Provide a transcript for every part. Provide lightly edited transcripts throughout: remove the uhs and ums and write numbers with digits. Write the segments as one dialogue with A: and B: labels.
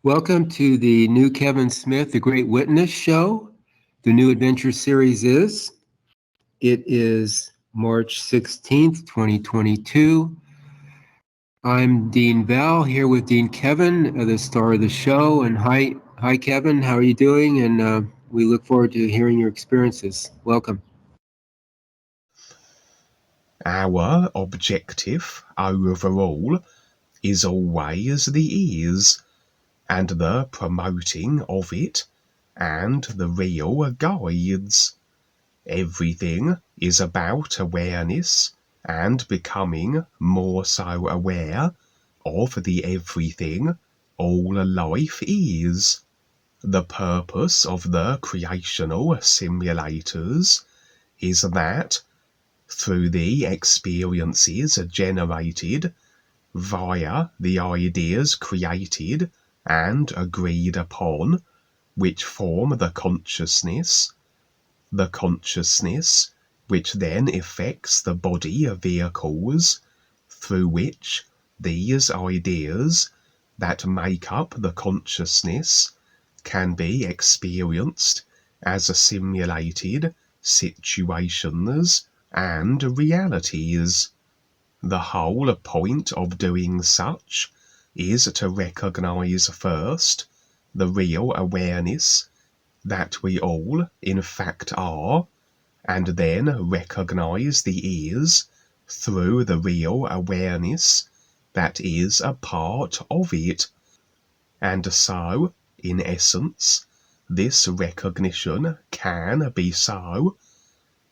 A: Welcome to the new Kevin Smith, The Great Witness Show. The New Adventure series is. It is March 16th, 2022. I'm Dean Val here with Dean Kevin, the star of the show. And hi Kevin, how are you doing? And we look forward to hearing your experiences. Welcome.
B: Our objective overall is always the ease, and the promoting of it, and the real guides. Everything is about awareness and becoming more so aware of the everything all life is. The purpose of the creational simulators is that through the experiences generated via the ideas created and agreed upon, which form the consciousness which then affects the body of vehicles through which these ideas that make up the consciousness can be experienced as simulated situations and realities. The whole point of doing such is to recognize first the real awareness that we all in fact are, and then recognize the ease through the real awareness that is a part of it. And so, in essence, this recognition can be so.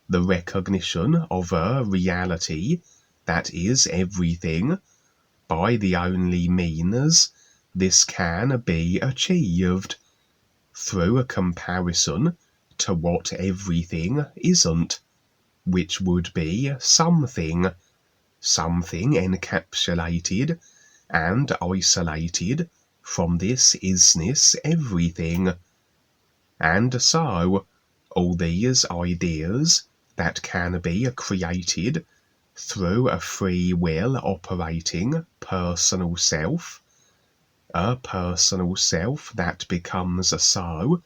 B: The recognition of a reality that is everything, by the only means this can be achieved, through a comparison to what everything isn't, which would be something encapsulated and isolated from this isness everything. And so, all these ideas that can be created through a free will operating personal self, a personal self that becomes so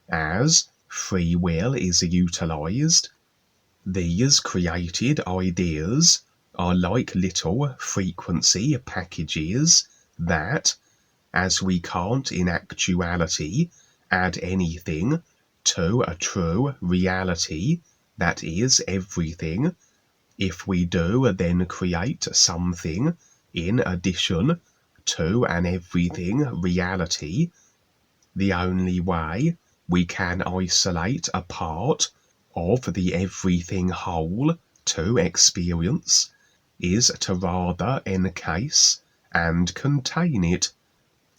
B: as free will is utilized. These created ideas are like little frequency packages that, as we can't in actuality add anything to a true reality that is everything, if we do then create something in addition to an everything reality, the only way we can isolate a part of the everything whole to experience is to rather encase and contain it.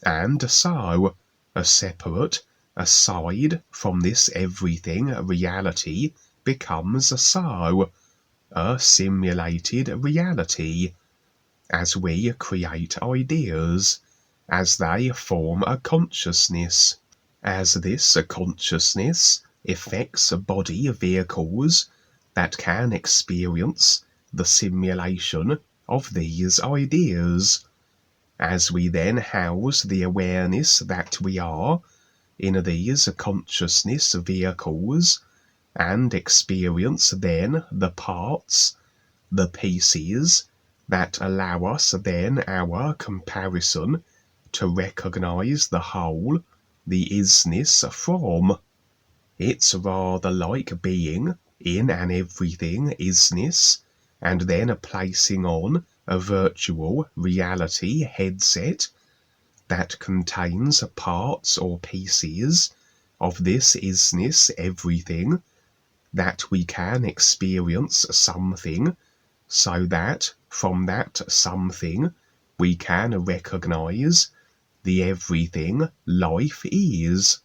B: And so, a separate, aside from this everything reality becomes so, a simulated reality, as we create ideas, as they form a consciousness, as this consciousness affects body vehicles that can experience the simulation of these ideas, as we then house the awareness that we are in these consciousness vehicles, and experience then the parts, the pieces, that allow us then our comparison to recognize the whole, the isness from. It's rather like being in an everything isness, and then placing on a virtual reality headset that contains parts or pieces of this isness everything, that we can experience something, so that from that something we can recognize the everything life is.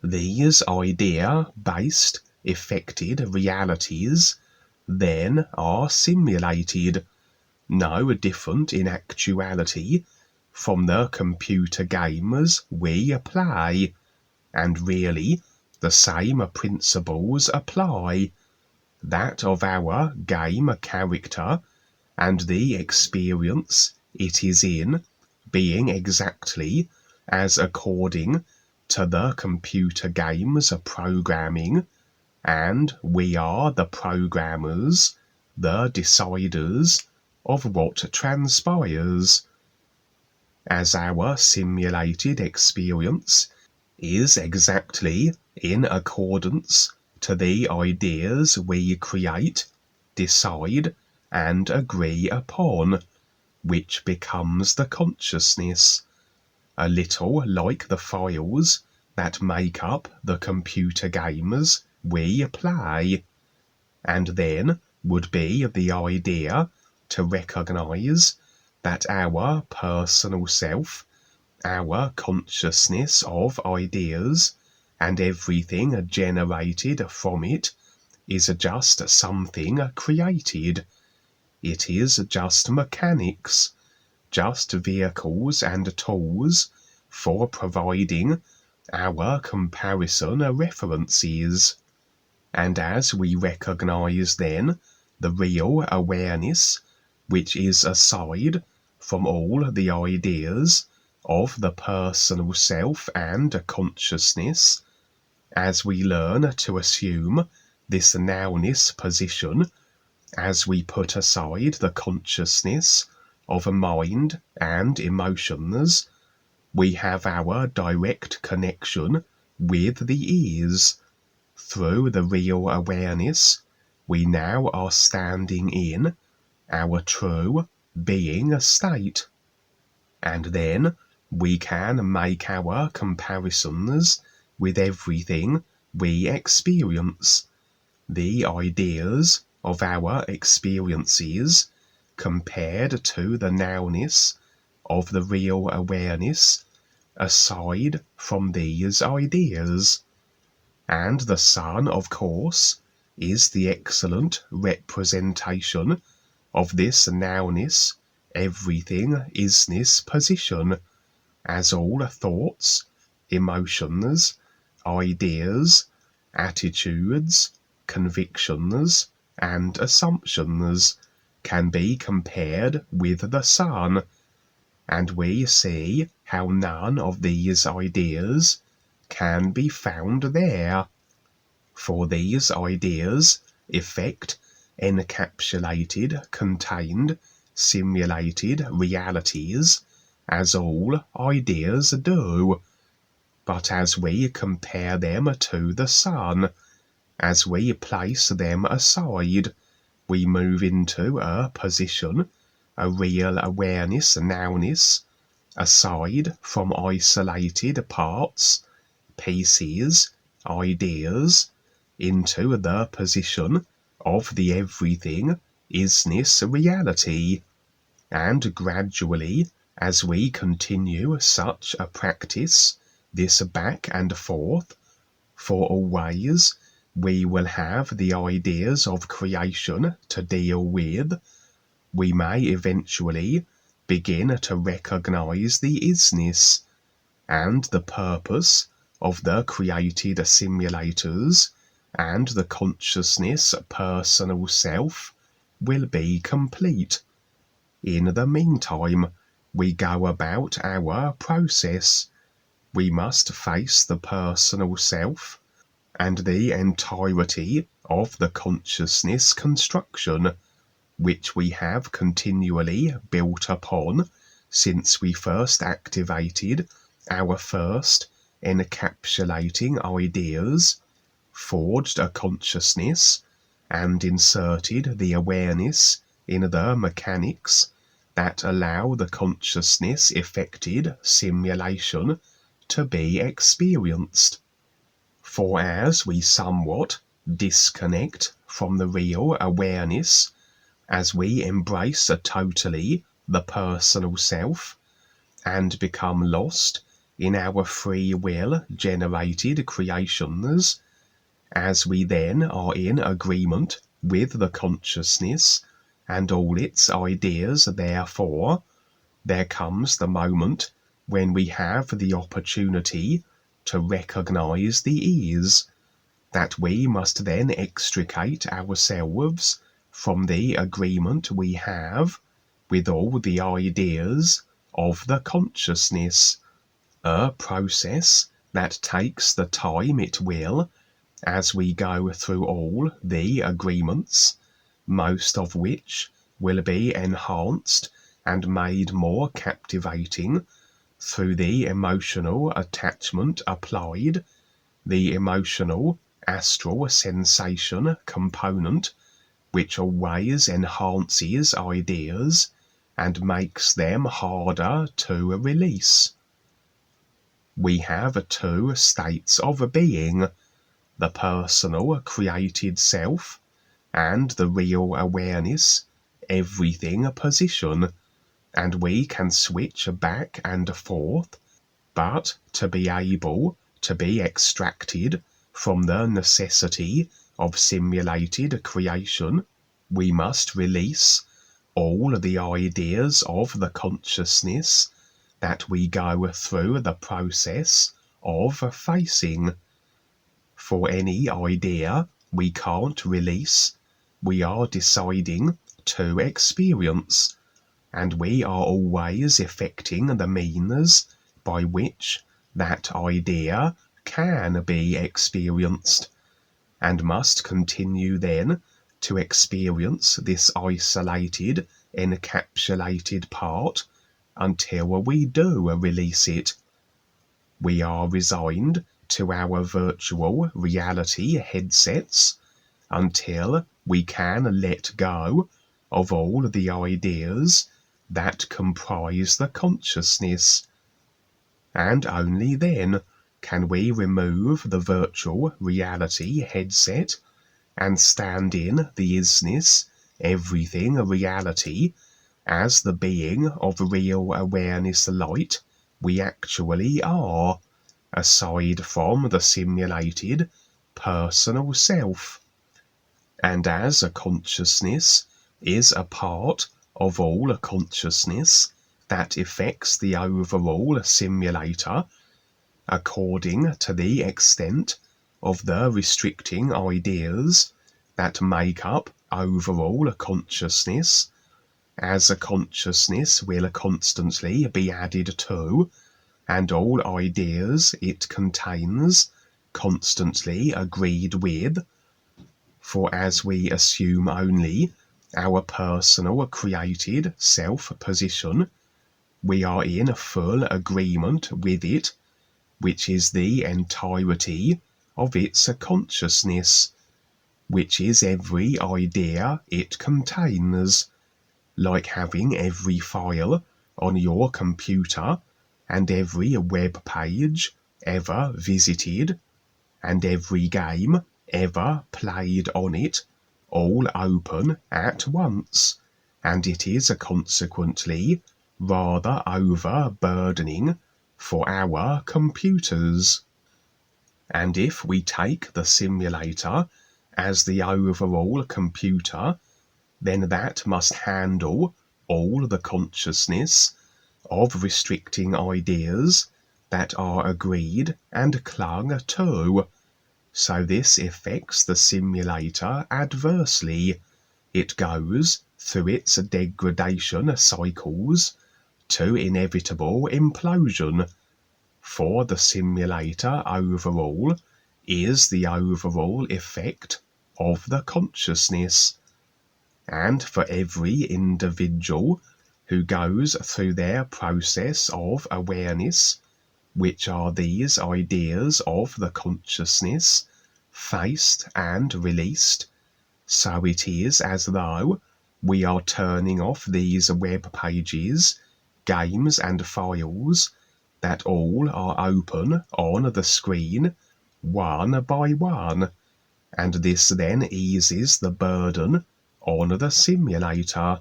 B: These idea-based affected realities then are simulated, no different in actuality from the computer games we play, and really the same principles apply, that of our game character and the experience it is in being exactly as according to the computer game's programming, and we are the programmers, the deciders of what transpires. As our simulated experience is exactly in accordance to the ideas we create, decide, and agree upon, which becomes the consciousness, a little like the files that make up the computer games we play, and then would be the idea to recognize that our personal self, our consciousness of ideas, and everything generated from it is just something created. It is just mechanics, just vehicles and tools for providing our comparison references. And as we recognize then the real awareness, which is aside from all the ideas of the personal self and consciousness, as we learn to assume this nowness position, as we put aside the consciousness of a mind and emotions, we have our direct connection with the ears. Through the real awareness, we now are standing in our true being state. And then we can make our comparisons with everything we experience, the ideas of our experiences compared to the nowness of the real awareness aside from these ideas. And the sun, of course, is the excellent representation of this nowness, everything isness position, as all thoughts, emotions, ideas, attitudes, convictions, and assumptions can be compared with the sun, and we see how none of these ideas can be found there. For these ideas effect encapsulated, contained, simulated realities, as all ideas do. But as we compare them to the sun, as we place them aside, we move into a position, a real awareness nowness, aside from isolated parts, pieces, ideas, into the position of the everything isness reality. And gradually, as we continue such a practice, this back and forth, for always we will have the ideas of creation to deal with, we may eventually begin to recognize the isness, and the purpose of the created simulators and the consciousness personal self will be complete. In the meantime, we go about our process. We must face the personal self and the entirety of the consciousness construction, which we have continually built upon since we first activated our first encapsulating ideas, forged a consciousness, and inserted the awareness in the mechanics that allow the consciousness effected simulation to be experienced. For as we somewhat disconnect from the real awareness, as we embrace totally the personal self, and become lost in our free will generated creations, as we then are in agreement with the consciousness and all its ideas, therefore, there comes the moment when we have the opportunity to recognize the ease, that we must then extricate ourselves from the agreement we have with all the ideas of the consciousness, A process that takes the time it will as we go through all the agreements, most of which will be enhanced and made more captivating through the emotional attachment applied, the emotional astral sensation component, which always enhances ideas and makes them harder to release. We have two states of being, the personal created self and the real awareness, everything position, and we can switch back and forth, but to be able to be extracted from the necessity of simulated creation, we must release all the ideas of the consciousness that we go through the process of facing. For any idea we can't release, we are deciding to experience, and we are always effecting the means by which that idea can be experienced, and must continue then to experience this isolated, encapsulated part until we do release it. We are resigned to our virtual reality headsets until we can let go of all the ideas that comprise the consciousness, and only then can we remove the virtual reality headset and stand in the isness, everything reality, as the being of real awareness light we actually are, aside from the simulated personal self. And as a consciousness is a part of all consciousness that affects the overall simulator, according to the extent of the restricting ideas that make up overall consciousness, as a consciousness will constantly be added to, and all ideas it contains constantly agreed with. For as we assume only our personal created self-position, we are in full agreement with it, which is the entirety of its consciousness, which is every idea it contains, like having every file on your computer and every web page ever visited and every game ever played on it all open at once, and it is consequently rather overburdening for our computers. And if we take the simulator as the overall computer, then that must handle all the consciousness of restricting ideas that are agreed and clung to. So this affects the simulator adversely. It goes through its degradation cycles to inevitable implosion, for the simulator overall is the overall effect of the consciousness. And for every individual who goes through their process of awareness, which are these ideas of the consciousness, faced and released, so it is as though we are turning off these web pages, games and files that all are open on the screen, one by one, and this then eases the burden on the simulator.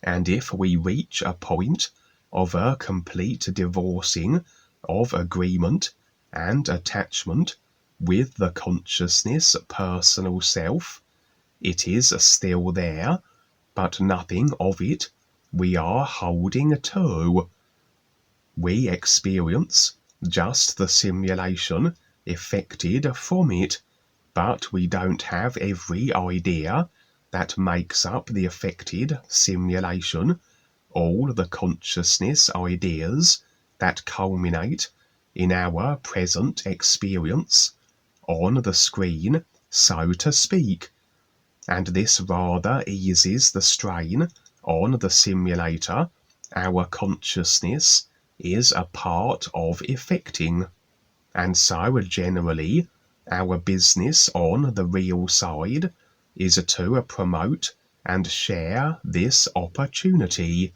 B: And if we reach a point of a complete divorcing of agreement and attachment with the consciousness personal self, it is still there, but nothing of it we are holding to. We experience just the simulation effected from it, but we don't have every idea that makes up the affected simulation, all the consciousness ideas that culminate in our present experience on the screen, so to speak, and this rather eases the strain on the simulator our consciousness is a part of effecting. And so generally our business on the real side is to promote and share this opportunity,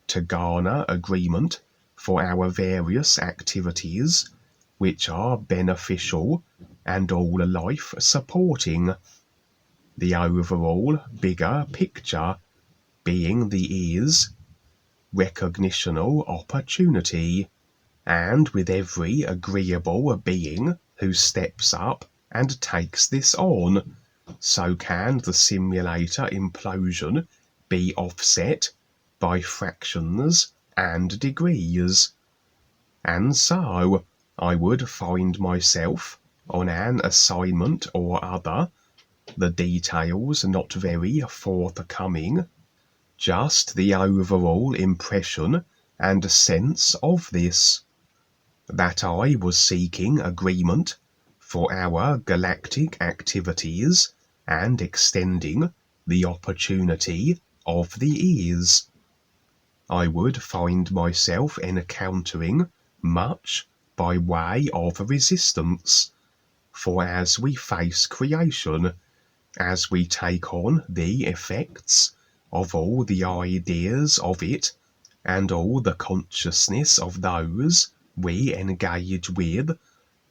B: to garner agreement for our various activities which are beneficial and all life supporting. The overall bigger picture being the recognitional opportunity, and with every agreeable being who steps up and takes this on, so can the simulator implosion be offset by fractions and degrees. And so I would find myself on an assignment or other, the details not very forthcoming, just the overall impression and sense of this, that I was seeking agreement for our galactic activities and extending the opportunity of the ears. I would find myself encountering much by way of resistance, for as we face creation, as we take on the effects of all the ideas of it and all the consciousness of those we engage with,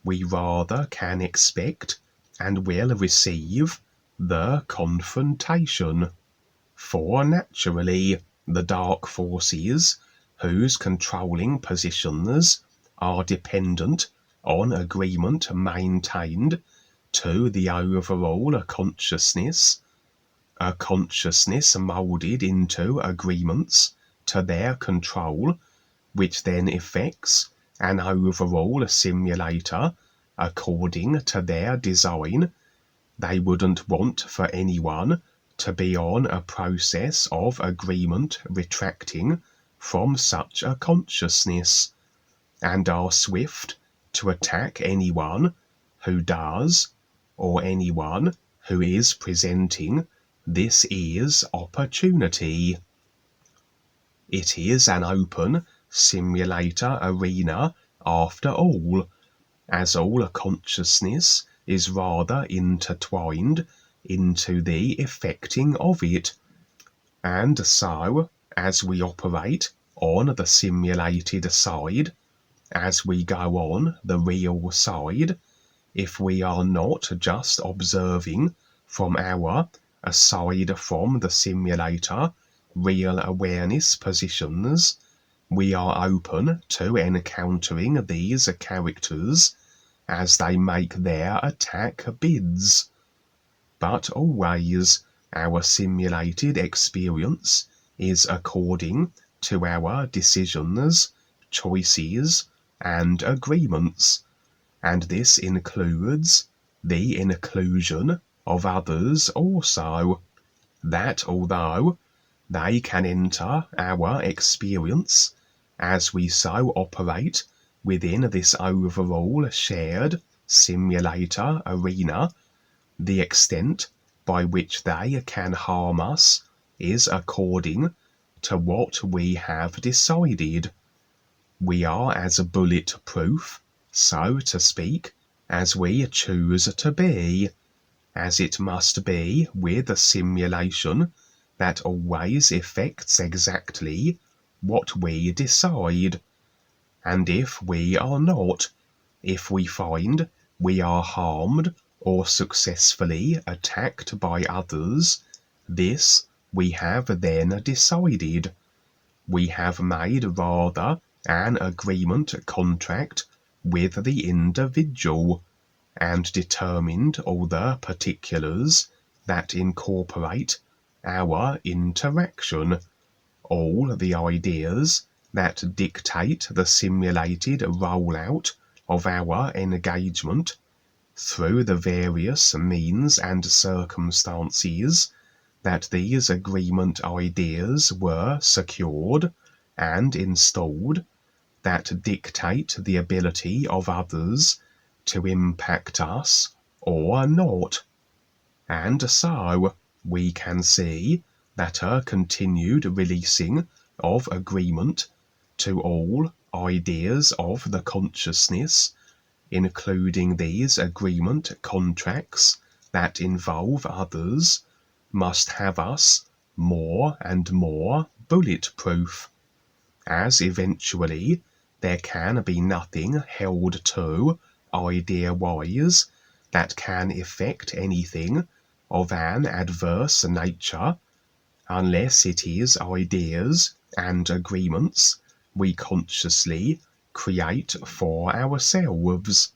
B: we rather can expect and will receive the confrontation. For naturally the dark forces whose controlling positions are dependent on agreement maintained to the overall consciousness, a consciousness moulded into agreements to their control, which then effects an overall simulator according to their design. They wouldn't want for anyone to be on a process of agreement retracting from such a consciousness, and are swift to attack anyone who does, or anyone who is presenting this opportunity. It is an open simulator arena after all, as all consciousness is rather intertwined into the effecting of it. And so, as we operate on the simulated side, as we go on the real side, if we are not just observing from our, aside from the simulator, real awareness positions, we are open to encountering these characters as they make their attack bids. But always our simulated experience is according to our decisions, choices, and agreements, and this includes the inclusion of others also, that although they can enter our experience as we so operate within this overall shared simulator arena, the extent by which they can harm us is according to what we have decided. We are as bulletproof, so to speak, as we choose to be, as it must be with a simulation that always effects exactly what we decide. And if we are not, if we find we are harmed or successfully attacked by others, this we have then decided. We have made rather an agreement contract with the individual, and determined all the particulars that incorporate our interaction, all the ideas that dictate the simulated rollout of our engagement through the various means and circumstances that these agreement ideas were secured and installed, that dictate the ability of others to impact us or not. And so we can see that a continued releasing of agreement to all ideas of the consciousness, including these agreement contracts that involve others, must have us more and more bulletproof, as eventually there can be nothing held to idea-wise that can effect anything of an adverse nature, unless it is ideas and agreements we consciously create for ourselves,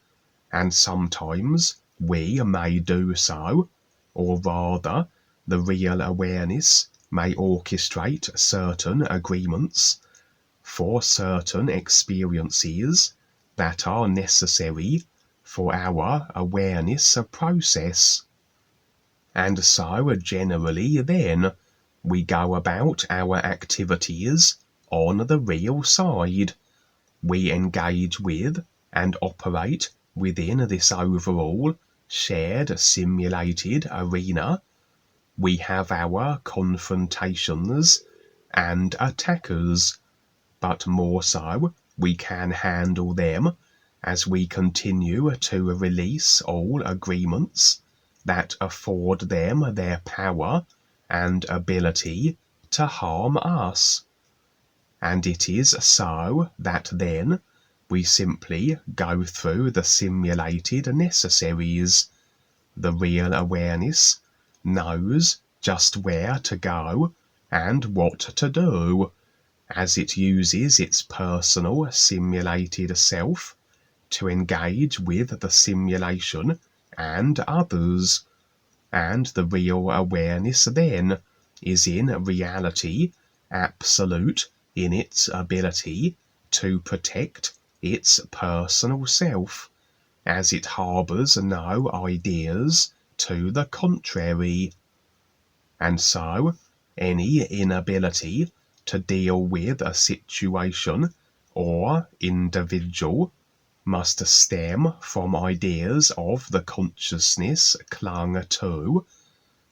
B: and sometimes we may do so, or rather the real awareness may orchestrate certain agreements for certain experiences that are necessary for our awareness process. And so generally then we go about our activities on the real side. We engage with and operate within this overall shared simulated arena. We have our confrontations and attackers, but more so we can handle them as we continue to release all agreements that afford them their power and ability to harm us. And it is so that then we simply go through the simulated necessaries. The real awareness knows just where to go and what to do, as it uses its personal simulated self to engage with the simulation and others. And the real awareness then is in reality absolute in its ability to protect its personal self, as it harbours no ideas to the contrary. And so any inability to deal with a situation or individual must stem from ideas of the consciousness clung to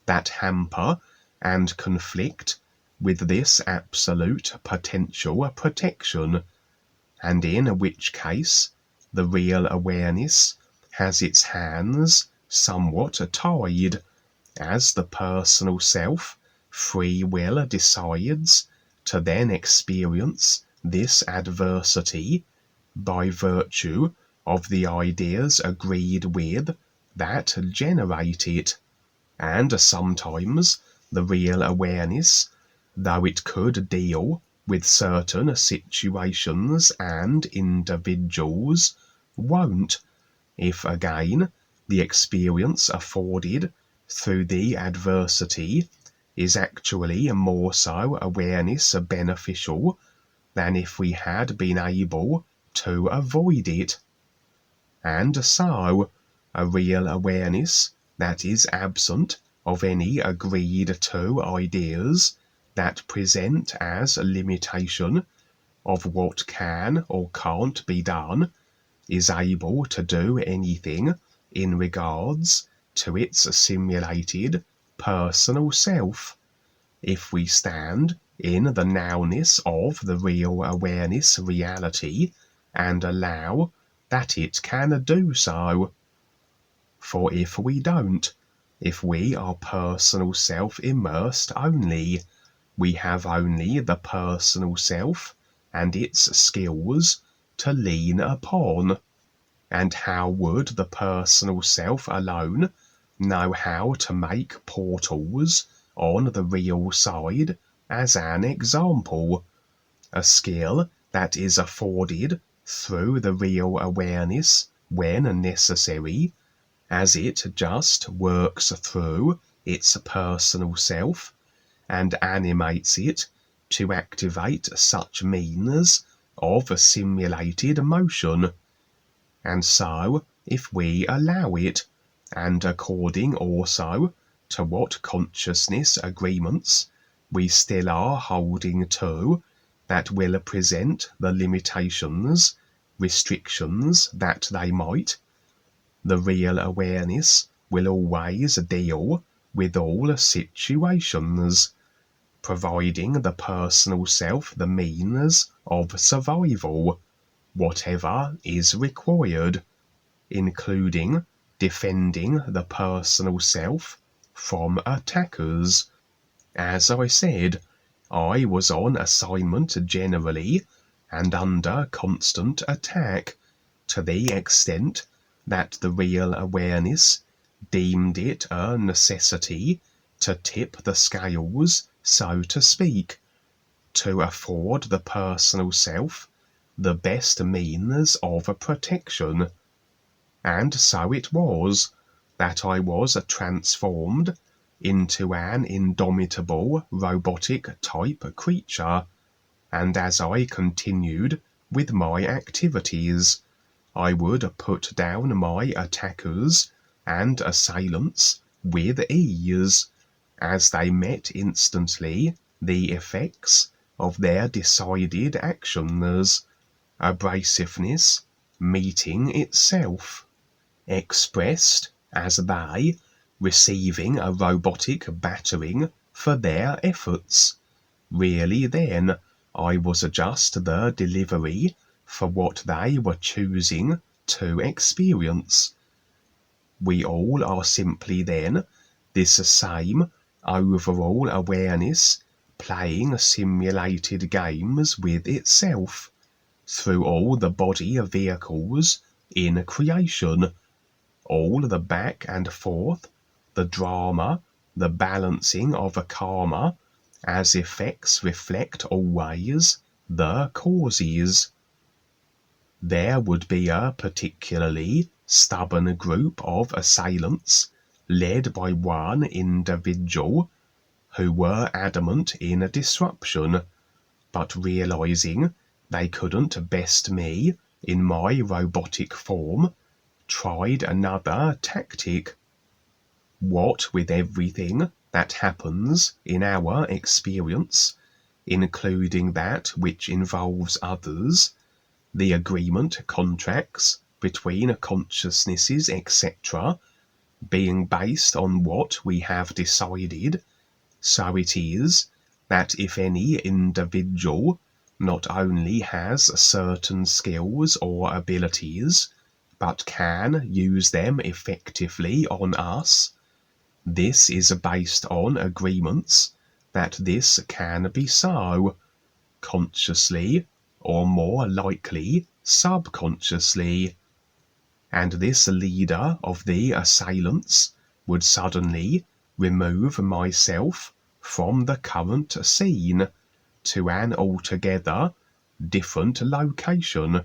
B: that hamper and conflict with this absolute potential protection, and in which case the real awareness has its hands somewhat tied, as the personal self free will decides to then experience this adversity by virtue of the ideas agreed with that generate it. And sometimes the real awareness, though it could deal with certain situations and individuals, won't, if again the experience afforded through the adversity is actually more so awareness beneficial than if we had been able to avoid it. And so a real awareness that is absent of any agreed to ideas that present as a limitation of what can or can't be done is able to do anything in regards to its simulated personal self, if we stand in the nowness of the real awareness reality and allow that it can do so. For if we don't, if we are personal self immersed only, we have only the personal self and its skills to lean upon. And how would the personal self alone know how to make portals on the real side, as an example? A skill that is afforded through the real awareness when necessary, as it just works through its personal self and animates it to activate such means of simulated motion. And so, if we allow it, and according also to what consciousness agreements we still are holding to that will present the limitations, restrictions that they might. The real awareness will always deal with all situations, providing the personal self the means of survival, whatever is required, including defending the personal self from attackers. As I said, I was on assignment generally and under constant attack, to the extent that the real awareness deemed it a necessity to tip the scales, so to speak, to afford the personal self the best means of protection. And so it was that I was transformed into an indomitable robotic type creature, and as I continued with my activities, I would put down my attackers and assailants with ease, as they met instantly the effects of their decided actions, abrasiveness meeting itself, expressed as they receiving a robotic battering for their efforts. Really then, I was just the delivery for what they were choosing to experience. We all are simply then this same overall awareness playing simulated games with itself through all the body vehicles in creation, all the back and forth, the drama, the balancing of a karma, as effects reflect always the causes. There would be a particularly stubborn group of assailants, led by one individual, who were adamant in a disruption, but realizing they couldn't best me in my robotic form, tried another tactic. What with everything that happens in our experience, including that which involves others, the agreement contracts between consciousnesses, etc., being based on what we have decided, so it is that if any individual not only has certain skills or abilities, but can use them effectively on us, this is based on agreements that this can be so, consciously or more likely subconsciously, and this leader of the assailants would suddenly remove myself from the current scene to an altogether different location.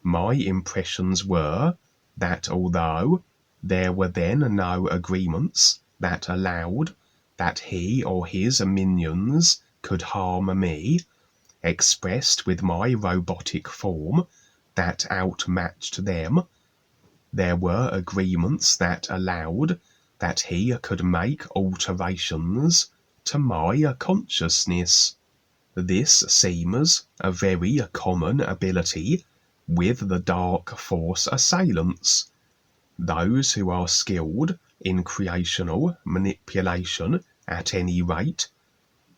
B: My impressions were that although there were then no agreements that allowed that he or his minions could harm me, expressed with my robotic form that outmatched them, there were agreements that allowed that he could make alterations to my consciousness. This seems a very common ability with the dark force assailants, those who are skilled in creational manipulation at any rate,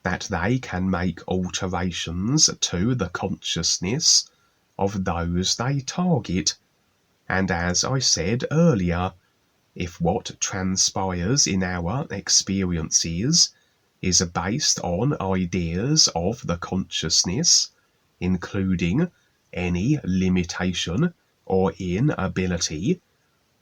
B: that they can make alterations to the consciousness of those they target. And as I said earlier, if what transpires in our experiences is based on ideas of the consciousness, including any limitation or inability,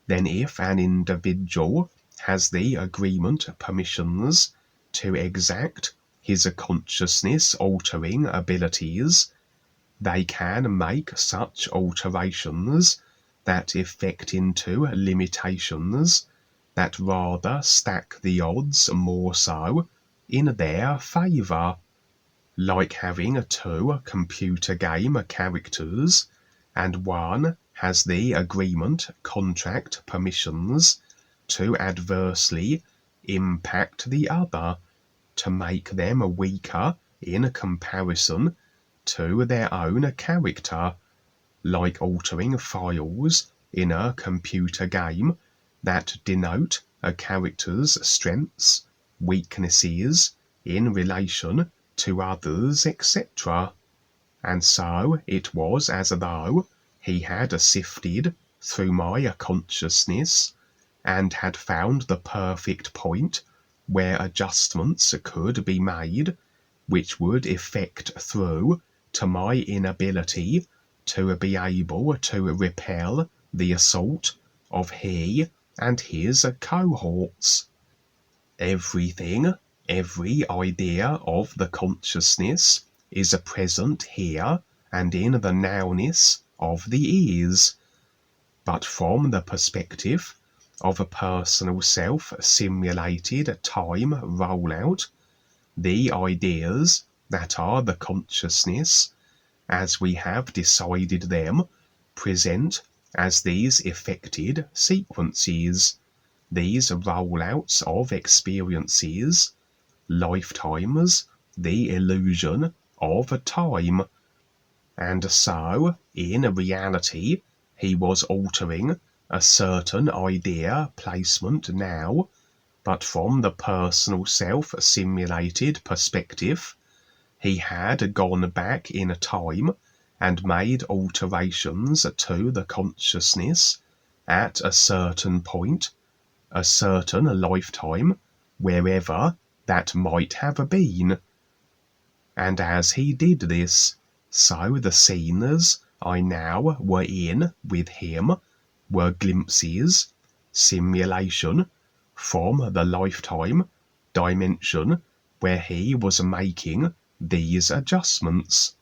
B: then if an individual has the agreement permissions to exact his consciousness altering abilities, they can make such alterations that effect into limitations that rather stack the odds more so in their favour, like having two computer game characters, and one has the agreement contract permissions to adversely impact the other, to make them weaker in comparison to their own character, like altering files in a computer game that denote a character's strengths, weaknesses in relation to others, etc. And so it was as though he had sifted through my consciousness and had found the perfect point where adjustments could be made which would effect through to my inability to be able to repel the assault of he and his cohorts. Everything, every idea of the consciousness is present here and in the nowness of the ears, but from the perspective of a personal self-simulated time rollout, the ideas that are the consciousness, as we have decided them, present as these effected sequences, these rollouts of experiences, lifetimes, the illusion of time. And so, in reality, he was altering a certain idea placement now, but from the personal self-simulated perspective, he had gone back in time and made alterations to the consciousness at a certain point, a certain lifetime, wherever that might have been. And as he did this, so the scenes I now were in with him were glimpses, simulation, from the lifetime dimension where he was making these adjustments.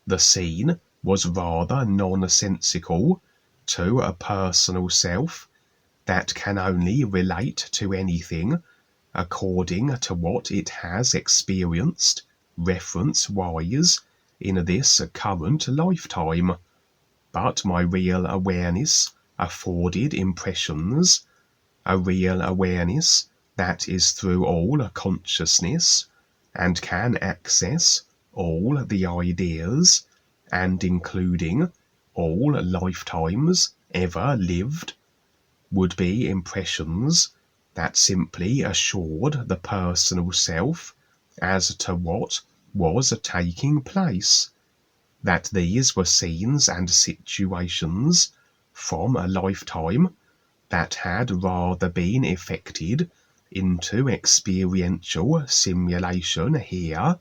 B: The scene was rather nonsensical to a personal self that can only relate to anything according to what it has experienced reference-wise in this current lifetime. But my real awareness afforded impressions, a real awareness that is through all consciousness and can access all the ideas and including all lifetimes ever lived, would be impressions that simply assured the personal self as to what was taking place, that these were scenes and situations from a lifetime that had rather been effected into experiential simulation here,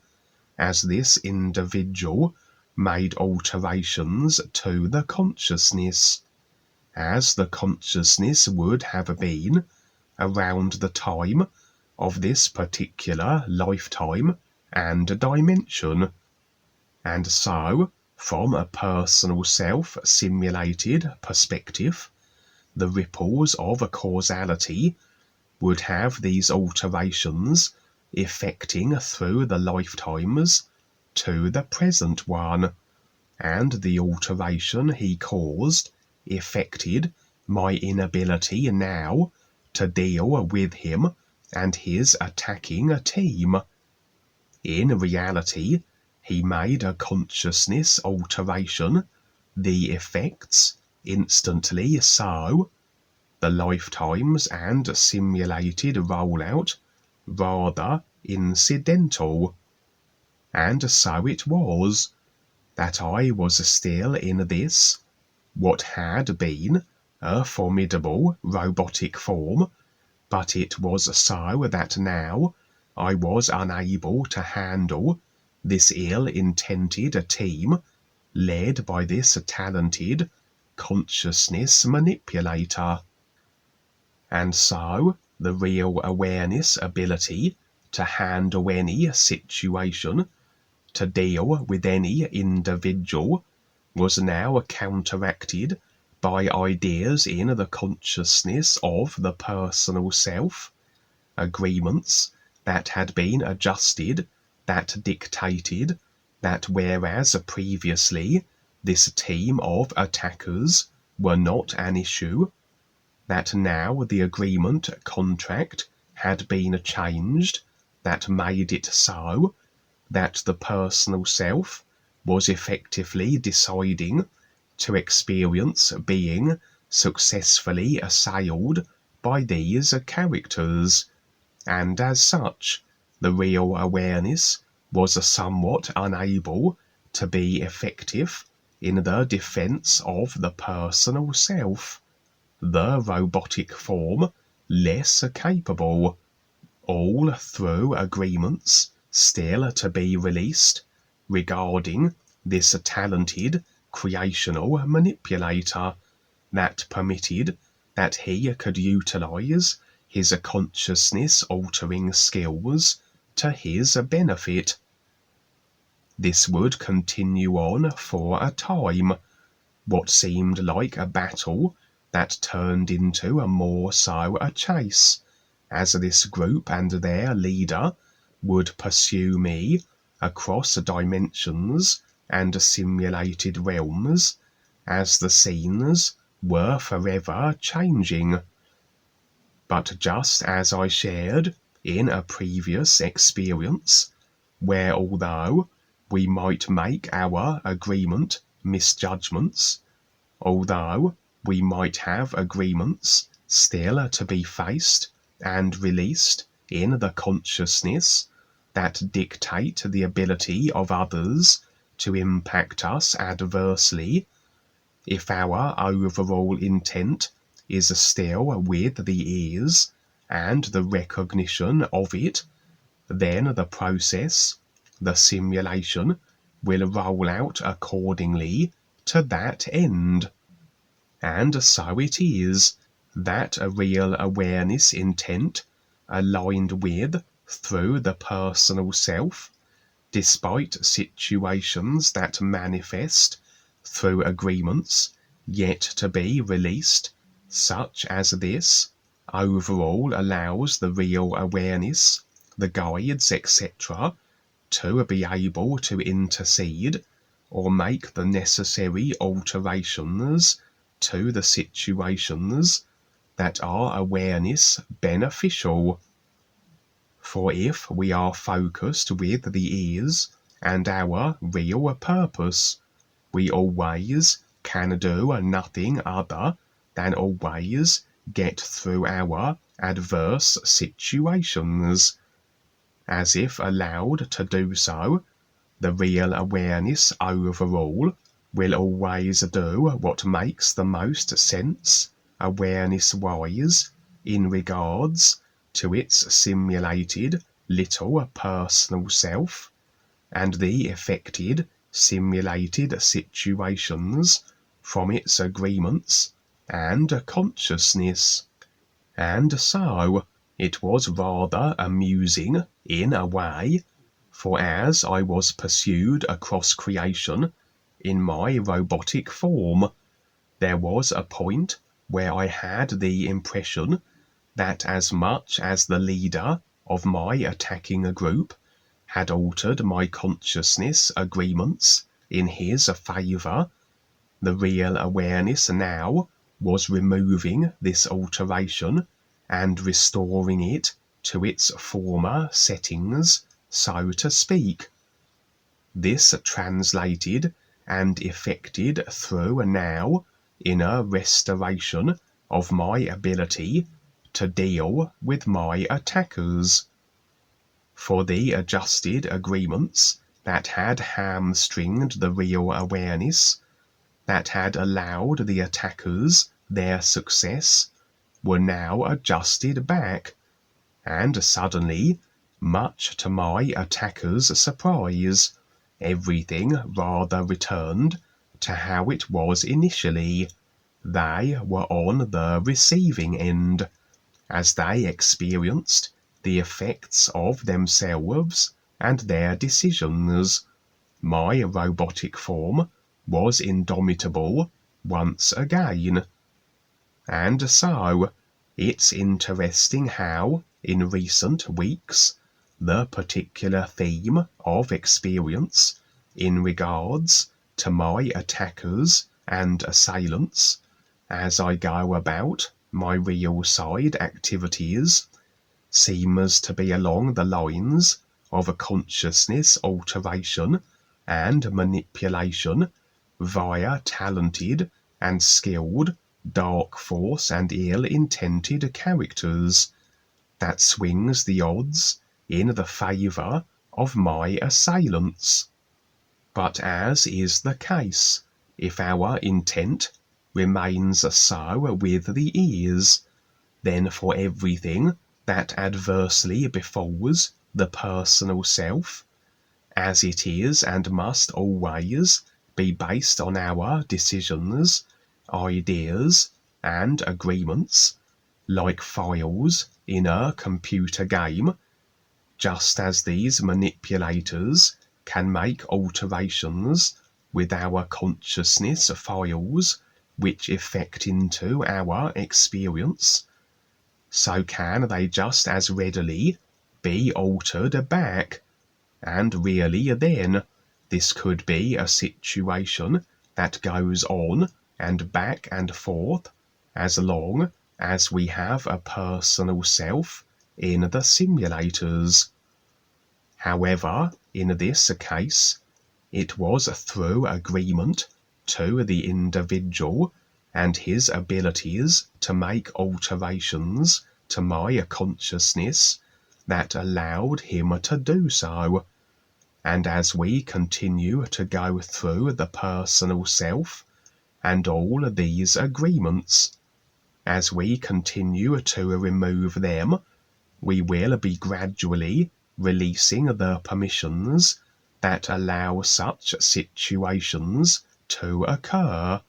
B: as this individual made alterations to the consciousness, as the consciousness would have been around the time of this particular lifetime and dimension. And so, from a personal self-simulated perspective, the ripples of a causality would have these alterations effecting through the lifetimes to the present one, and the alteration he caused effected my inability now to deal with him and his attacking team. In reality, he made a consciousness alteration, the effects instantly so, the lifetimes and simulated rollout rather incidental. And so it was that I was still in this, what had been a formidable robotic form, but it was so that now I was unable to handle this ill-intended team led by this talented consciousness manipulator. And so the real awareness ability to handle any situation, to deal with any individual, was now counteracted by ideas in the consciousness of the personal self, agreements that had been adjusted, that dictated that whereas previously this team of attackers were not an issue, that now the agreement contract had been changed that made it so, that the personal self was effectively deciding to experience being successfully assailed by these characters, and as such, the real awareness was somewhat unable to be effective in the defense of the personal self, the robotic form less capable, all through agreements still to be released regarding this talented creational manipulator that permitted that he could utilize his consciousness altering skills to his benefit. This would continue on for a time, what seemed like a battle that turned into more so a chase, as this group and their leader would pursue me across dimensions and simulated realms, as the scenes were forever changing. But just as I shared in a previous experience, where although we might make our agreement misjudgments, although we might have agreements still to be faced and released in the consciousness that dictate the ability of others to impact us adversely, if our overall intent is still with the ears and the recognition of it, then the process, the simulation, will roll out accordingly to that end. And so it is that a real awareness intent aligned with through the personal self, despite situations that manifest through agreements yet to be released, such as this, overall allows the real awareness, the guides, etc., to be able to intercede or make the necessary alterations to the situations that are awareness beneficial. For if we are focused with the ears and our real purpose, we always can do nothing other than always get through our adverse situations. As if allowed to do so, the real awareness overall will always do what makes the most sense awareness-wise in regards to its simulated little personal self and the affected simulated situations from its agreements and consciousness. And so it was rather amusing in a way, for as I was pursued across creation in my robotic form, there was a point where I had the impression that as much as the leader of my attacking group had altered my consciousness agreements in his favour, the real awareness now was removing this alteration and restoring it to its former settings, so to speak. This translated and effected through now in a restoration of my ability to deal with my attackers. For the adjusted agreements that had hamstringed the real awareness, that had allowed the attackers their success, were now adjusted back, and suddenly, much to my attackers' surprise, everything rather returned to how it was initially. They were on the receiving end, as they experienced the effects of themselves and their decisions. My robotic form was indomitable once again. And so, it's interesting how, in recent weeks, the particular theme of experience in regards to my attackers and assailants, as I go about my real side activities, seems to be along the lines of a consciousness alteration and manipulation via talented and skilled dark force and ill-intended characters that swings the odds in the favour of my assailants. But as is the case, if our intent remains so with the ears, then for everything that adversely befalls the personal self, as it is and must always be based on our decisions, ideas, and agreements, like files in a computer game, just as these manipulators can make alterations with our consciousness files which affect into our experience, so can they just as readily be altered back. And really then, this could be a situation that goes on and back and forth as long as we have a personal self in the simulators. However, in this case, it was through agreement to the individual and his abilities to make alterations to my consciousness that allowed him to do so. And as we continue to go through the personal self and all these agreements, as we continue to remove them, we will be gradually releasing the permissions that allow such situations to occur,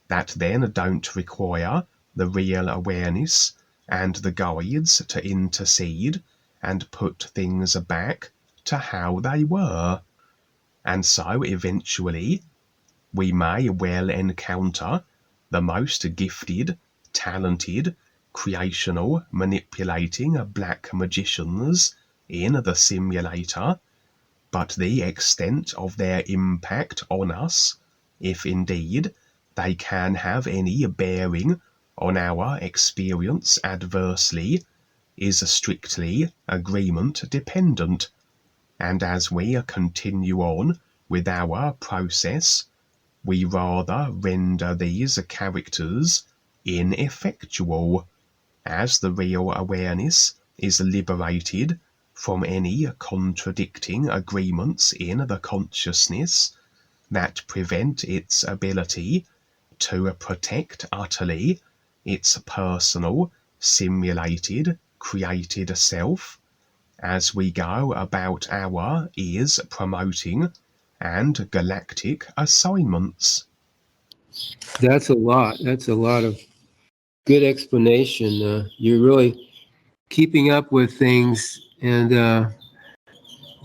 B: that then don't require the real awareness and the guides to intercede and put things back to how they were. And so eventually we may well encounter the most gifted, talented, creational, manipulating black magicians in the simulator, but the extent of their impact on us, if indeed they can have any bearing on our experience adversely, is strictly agreement dependent. And as we continue on with our process, we rather render these characters ineffectual, as the real awareness is liberated from any contradicting agreements in the consciousness that prevent its ability to protect utterly its personal, simulated, created self, as we go about our ears promoting and galactic assignments.
A: That's a lot. That's a lot of good explanation. You're really keeping up with things, and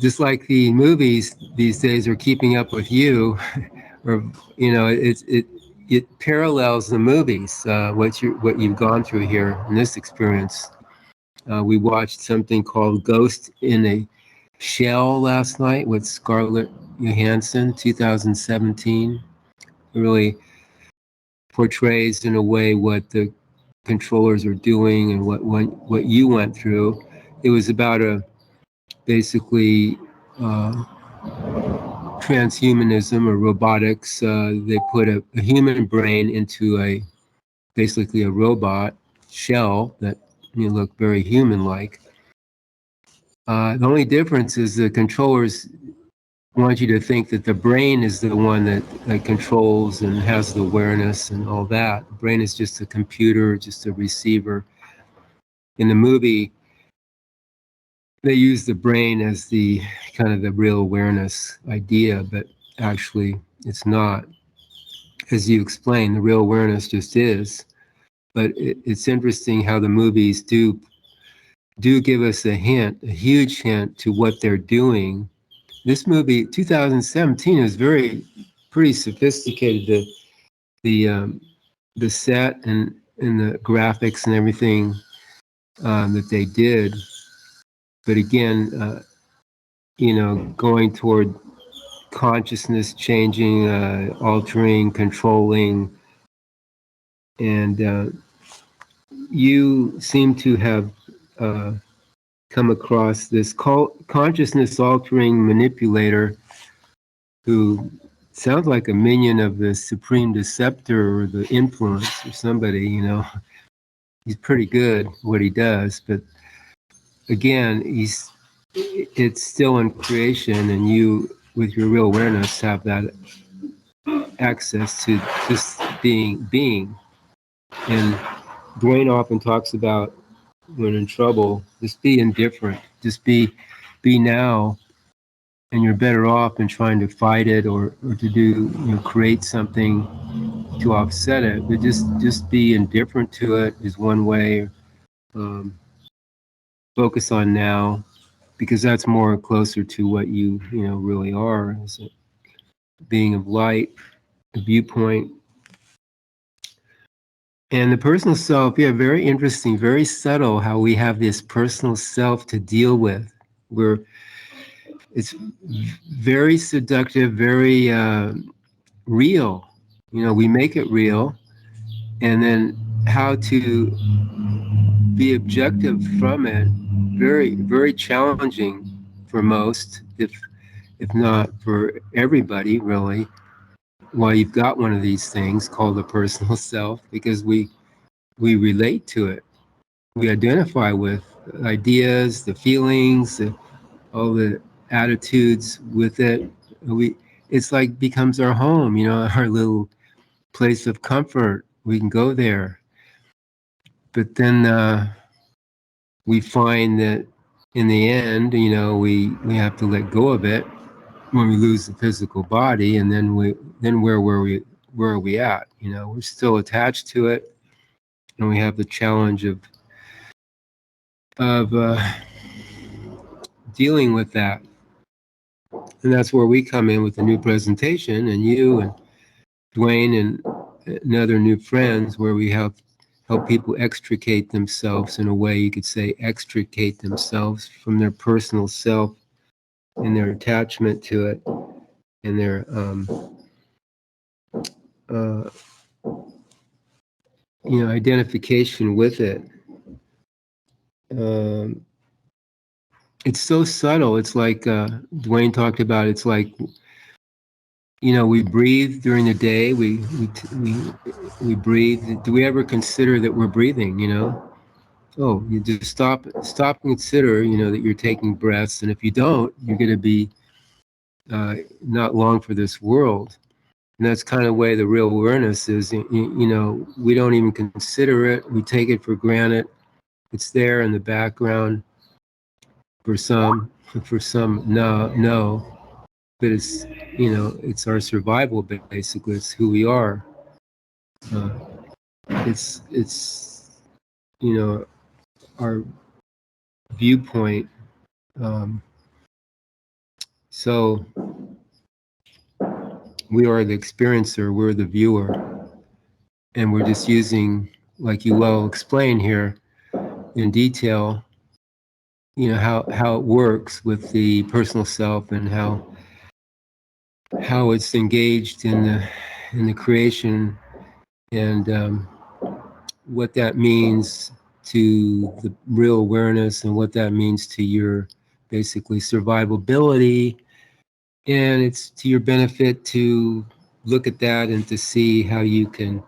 A: just like the movies these days are keeping up with you, or it parallels the movies. What you've gone through here in this experience. We watched something called Ghost in a Shell last night with Scarlett Johansson, 2017. It really portrays in a way what the controllers are doing and what you went through. It was about basically transhumanism or robotics. They put a human brain into basically a robot shell that looked very human-like. The only difference is the controllers want you to think that the brain is the one that controls and has the awareness and all that. The brain is just a computer, just a receiver. In the movie, they use the brain as the kind of the real awareness idea, but actually it's not. As you explained, the real awareness just is. But it's interesting how the movies do give us a hint, a huge hint to what they're doing. This movie, 2017, is pretty sophisticated. The set and the graphics and everything that they did. But again, going toward consciousness changing, altering, controlling, and you seem to have come across this consciousness altering manipulator who sounds like a minion of the supreme deceptor or the influence or somebody, you know. He's pretty good at what he does, but again, it's still in creation, and you, with your real awareness, have that access to just being. And Dwayne often talks about when in trouble, just be indifferent, just be now, and you're better off than trying to fight it or to do, you know, create something to offset it. But just be indifferent to it is one way. Focus on now, because that's more closer to what you know really are, as a being of light, a viewpoint. And the personal self, yeah, very interesting, very subtle how we have this personal self to deal with. Where it's very seductive, very real. You know, we make it real, and then how to be objective from it, very, very challenging for most, if not for everybody, really. Well, you've got one of these things called the personal self, because we relate to it. We identify with ideas, the feelings, all the attitudes with it. It's like becomes our home, you know, our little place of comfort. We can go there. But then we find that in the end, you know, we have to let go of it when we lose the physical body, and then where are we at? You know, we're still attached to it, and we have the challenge of dealing with that. And that's where we come in with the new presentation, and you and Dwayne and other new friends, where we help people extricate themselves, in a way you could say, extricate themselves from their personal self and their attachment to it, and their you know, identification with it. It's so subtle. It's like Dwayne talked about. It's like, you know, we breathe during the day. We breathe. Do we ever consider that we're breathing? You know, oh, you just stop and consider. You know, that you're taking breaths, and if you don't, you're going to be not long for this world. And that's kind of the way the real awareness is. You know, we don't even consider it. We take it for granted. It's there in the background. For some, no. But it's, you know, it's our survival, basically. It's who we are. It's you know, our viewpoint. So we are the experiencer, we're the viewer, and we're just using, like you well explained here in detail, you know, how it works with the personal self, and how it's engaged in the creation, and what that means to the real awareness, and what that means to your basically survivability. And it's to your benefit to look at that and to see how you can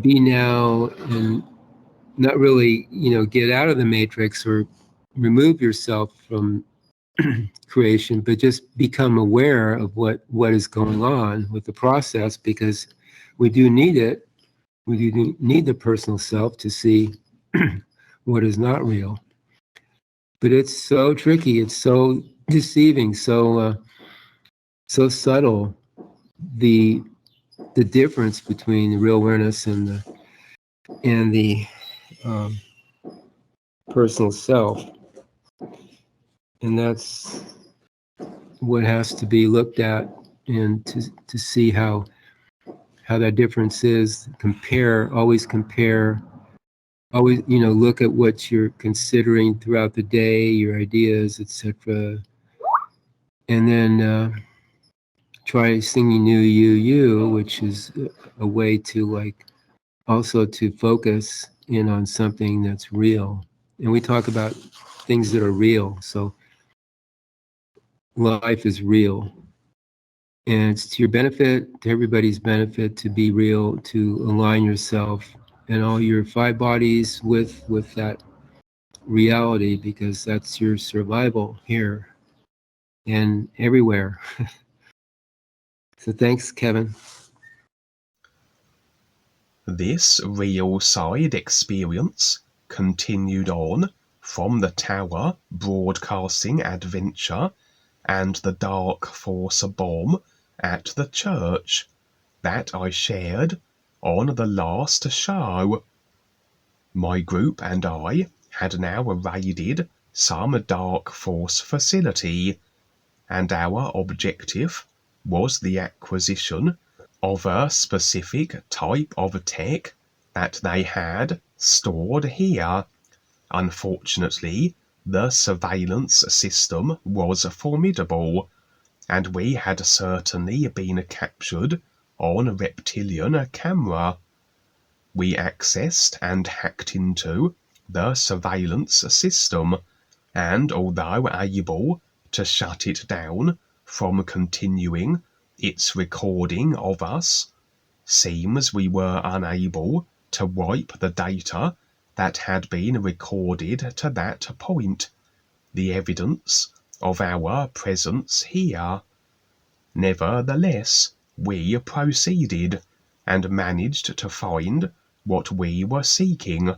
A: be now, and not really, you know, get out of the matrix or remove yourself from creation, but just become aware of what is going on with the process, because we do need it. We do need the personal self to see what is not real. But it's so tricky. It's so deceiving. So subtle. The difference between the real awareness and the personal self, and that's what has to be looked at, and to see how that difference is. Always, you know, look at what you're considering throughout the day, your ideas, etc., and then try singing new you, which is a way to, like, also to focus in on something that's real. And we talk about things that are real. So life is real. And it's to your benefit, to everybody's benefit, to be real, to align yourself and all your 5 bodies with that reality, because that's your survival here and everywhere. So thanks, Kevin.
B: This real side experience continued on from the tower broadcasting adventure and the dark force bomb at the church that I shared on the last show. My group and I had now raided some dark force facility, and our objective was the acquisition of a specific type of tech that they had stored here. Unfortunately, the surveillance system was formidable, and we had certainly been captured on reptilian camera. We accessed and hacked into the surveillance system, and although able to shut it down from continuing its recording of us, seems we were unable to wipe the data that had been recorded to that point, the evidence of our presence here. Nevertheless, we proceeded and managed to find what we were seeking.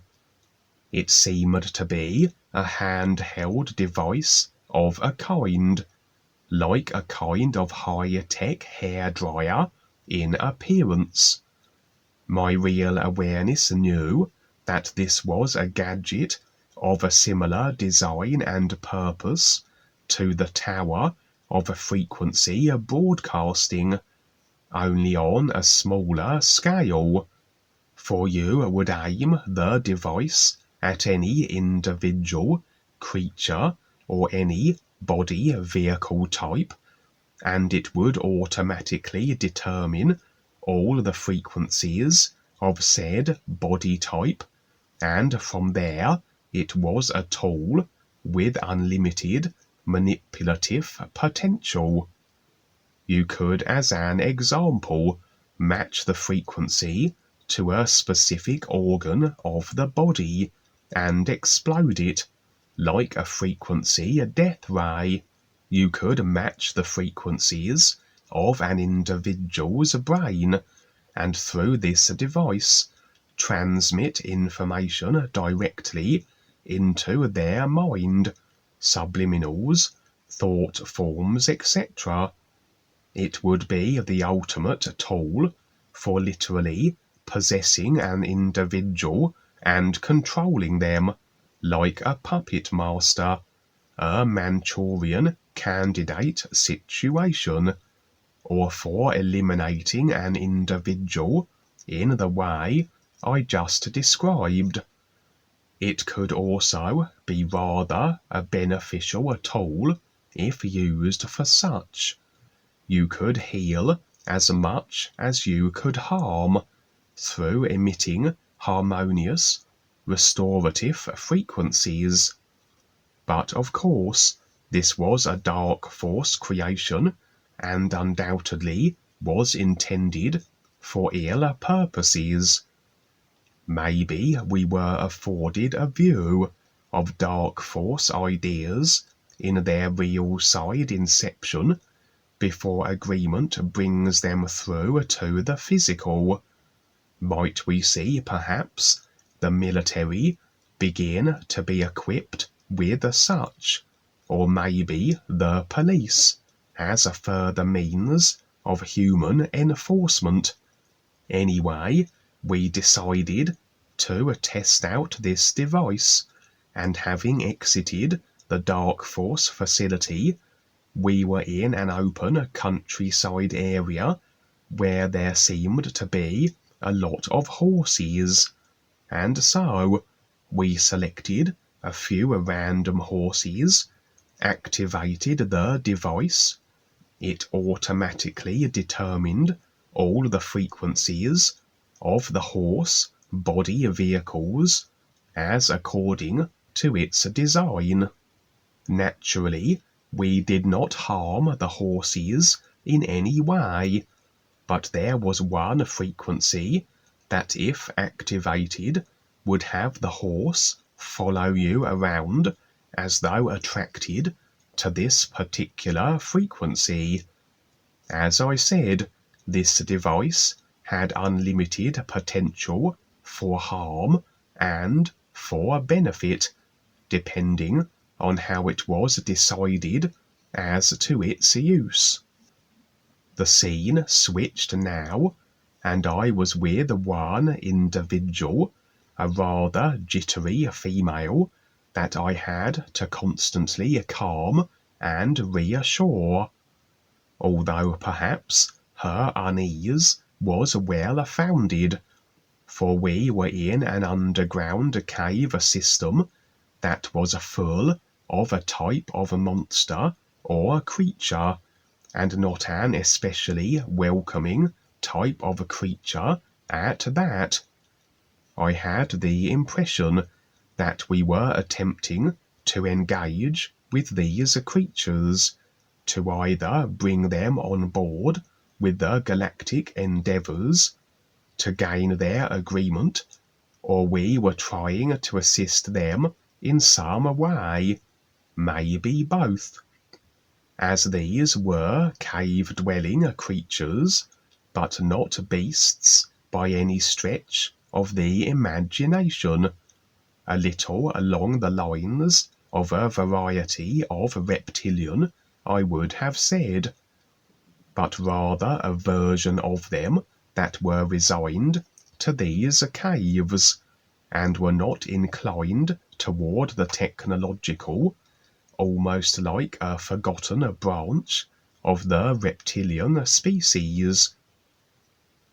B: It seemed to be a handheld device of a kind, like a kind of high-tech hairdryer in appearance. My real awareness knew that this was a gadget of a similar design and purpose to the tower of a frequency broadcasting, only on a smaller scale, for you would aim the device at any individual, creature, or any body vehicle type, and it would automatically determine all the frequencies of said body type, and from there it was a tool with unlimited manipulative potential. You could, as an example, match the frequency to a specific organ of the body and explode it, like a frequency death ray. You could match the frequencies of an individual's brain, and through this device transmit information directly into their mind, subliminals, thought forms, etc. It would be the ultimate tool for literally possessing an individual and controlling them, like a puppet master, a Manchurian candidate situation, or for eliminating an individual in the way I just described. It could also be rather a beneficial tool if used for such. You could heal as much as you could harm through emitting harmonious, restorative frequencies. But of course, this was a dark force creation, and undoubtedly was intended for ill purposes. Maybe we were afforded a view of dark force ideas in their real side inception before agreement brings them through to the physical. Might we see, perhaps, the military begin to be equipped with such, or maybe the police, as a further means of human enforcement? Anyway, we decided to test out this device, and having exited the Dark Force facility, we were in an open countryside area where there seemed to be a lot of horses, and so we selected a few random horses, activated the device. It automatically determined all the frequencies of the horse body vehicles as according to its design. Naturally, we did not harm the horses in any way, but there was one frequency that, if activated, would have the horse follow you around as though attracted to this particular frequency. As I said, this device had unlimited potential for harm and for benefit, depending on how it was decided as to its use. The scene switched now, and I was with one individual, a rather jittery female that I had to constantly calm and reassure, although perhaps her unease was well founded, for we were in an underground cave system that was full of a type of monster or creature, and not an especially welcoming type of creature at that. I had the impression that we were attempting to engage with these creatures, to either bring them on board with the galactic endeavors, to gain their agreement, or we were trying to assist them in some way, maybe both. As these were cave-dwelling creatures, but not beasts by any stretch of the imagination, a little along the lines of a variety of reptilian, I would have said, but rather a version of them that were resigned to these caves, and were not inclined toward the technological, almost like a forgotten branch of the reptilian species.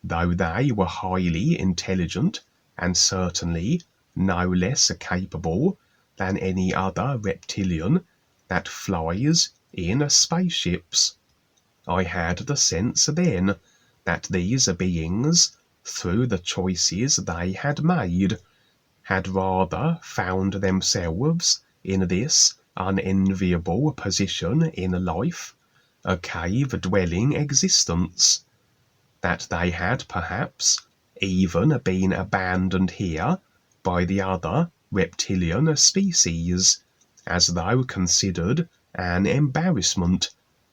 B: Though they were highly intelligent and certainly no less capable than any other reptilian that flies in spaceships, I had the sense then that these beings, through the choices they had made, had rather found themselves in this unenviable position in life, a cave-dwelling existence, that they had perhaps even been abandoned here by the other reptilian species, as though considered an embarrassment,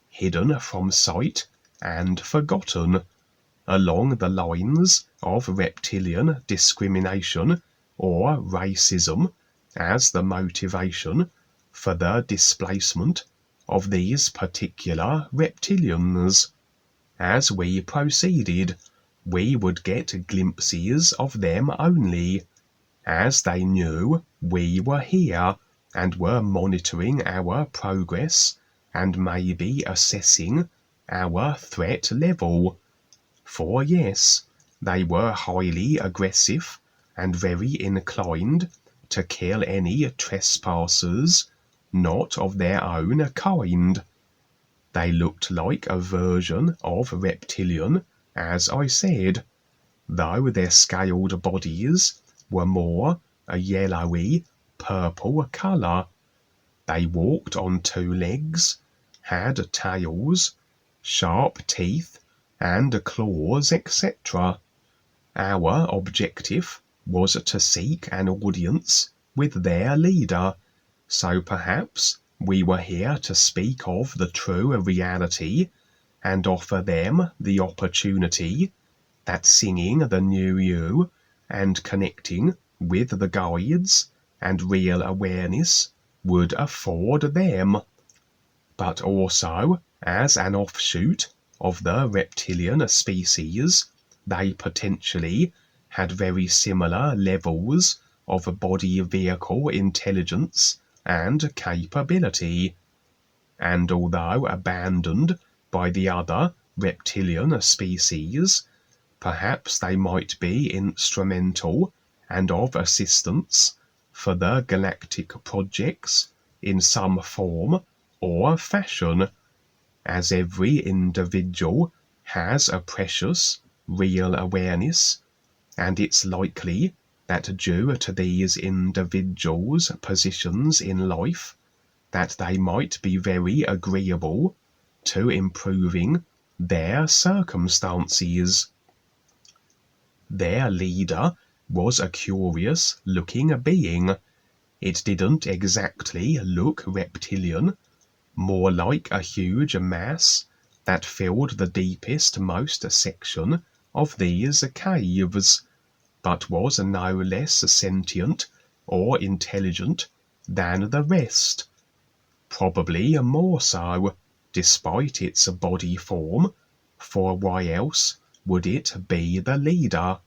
B: hidden from sight and forgotten, along the lines of reptilian discrimination or racism as the motivation for the displacement of these particular reptilians. As we proceeded, we would get glimpses of them only, as they knew we were here and were monitoring our progress and maybe assessing our threat level. For yes, they were highly aggressive and very inclined to kill any trespassers not of their own kind. They looked like a version of reptilian, as I said, though their scaled bodies were more a yellowy, purple colour. They walked on 2 legs, had tails, sharp teeth, and claws, etc. Our objective was to seek an audience with their leader, so perhaps we were here to speak of the true reality and offer them the opportunity that singing the new you and connecting with the guides and real awareness would afford them, but also as an offshoot of the reptilian species, they potentially had very similar levels of body vehicle intelligence and capability, and although abandoned by the other reptilian species, perhaps they might be instrumental and of assistance for the galactic projects in some form or fashion, as every individual has a precious, real awareness, and it's likely that due to these individuals' positions in life, that they might be very agreeable to improving their circumstances. Their leader was a curious-looking being. It didn't exactly look reptilian, more like a huge mass that filled the deepest most section of these caves, but was no less sentient or intelligent than the rest, probably more so, despite its body form, for why else would it be the leader?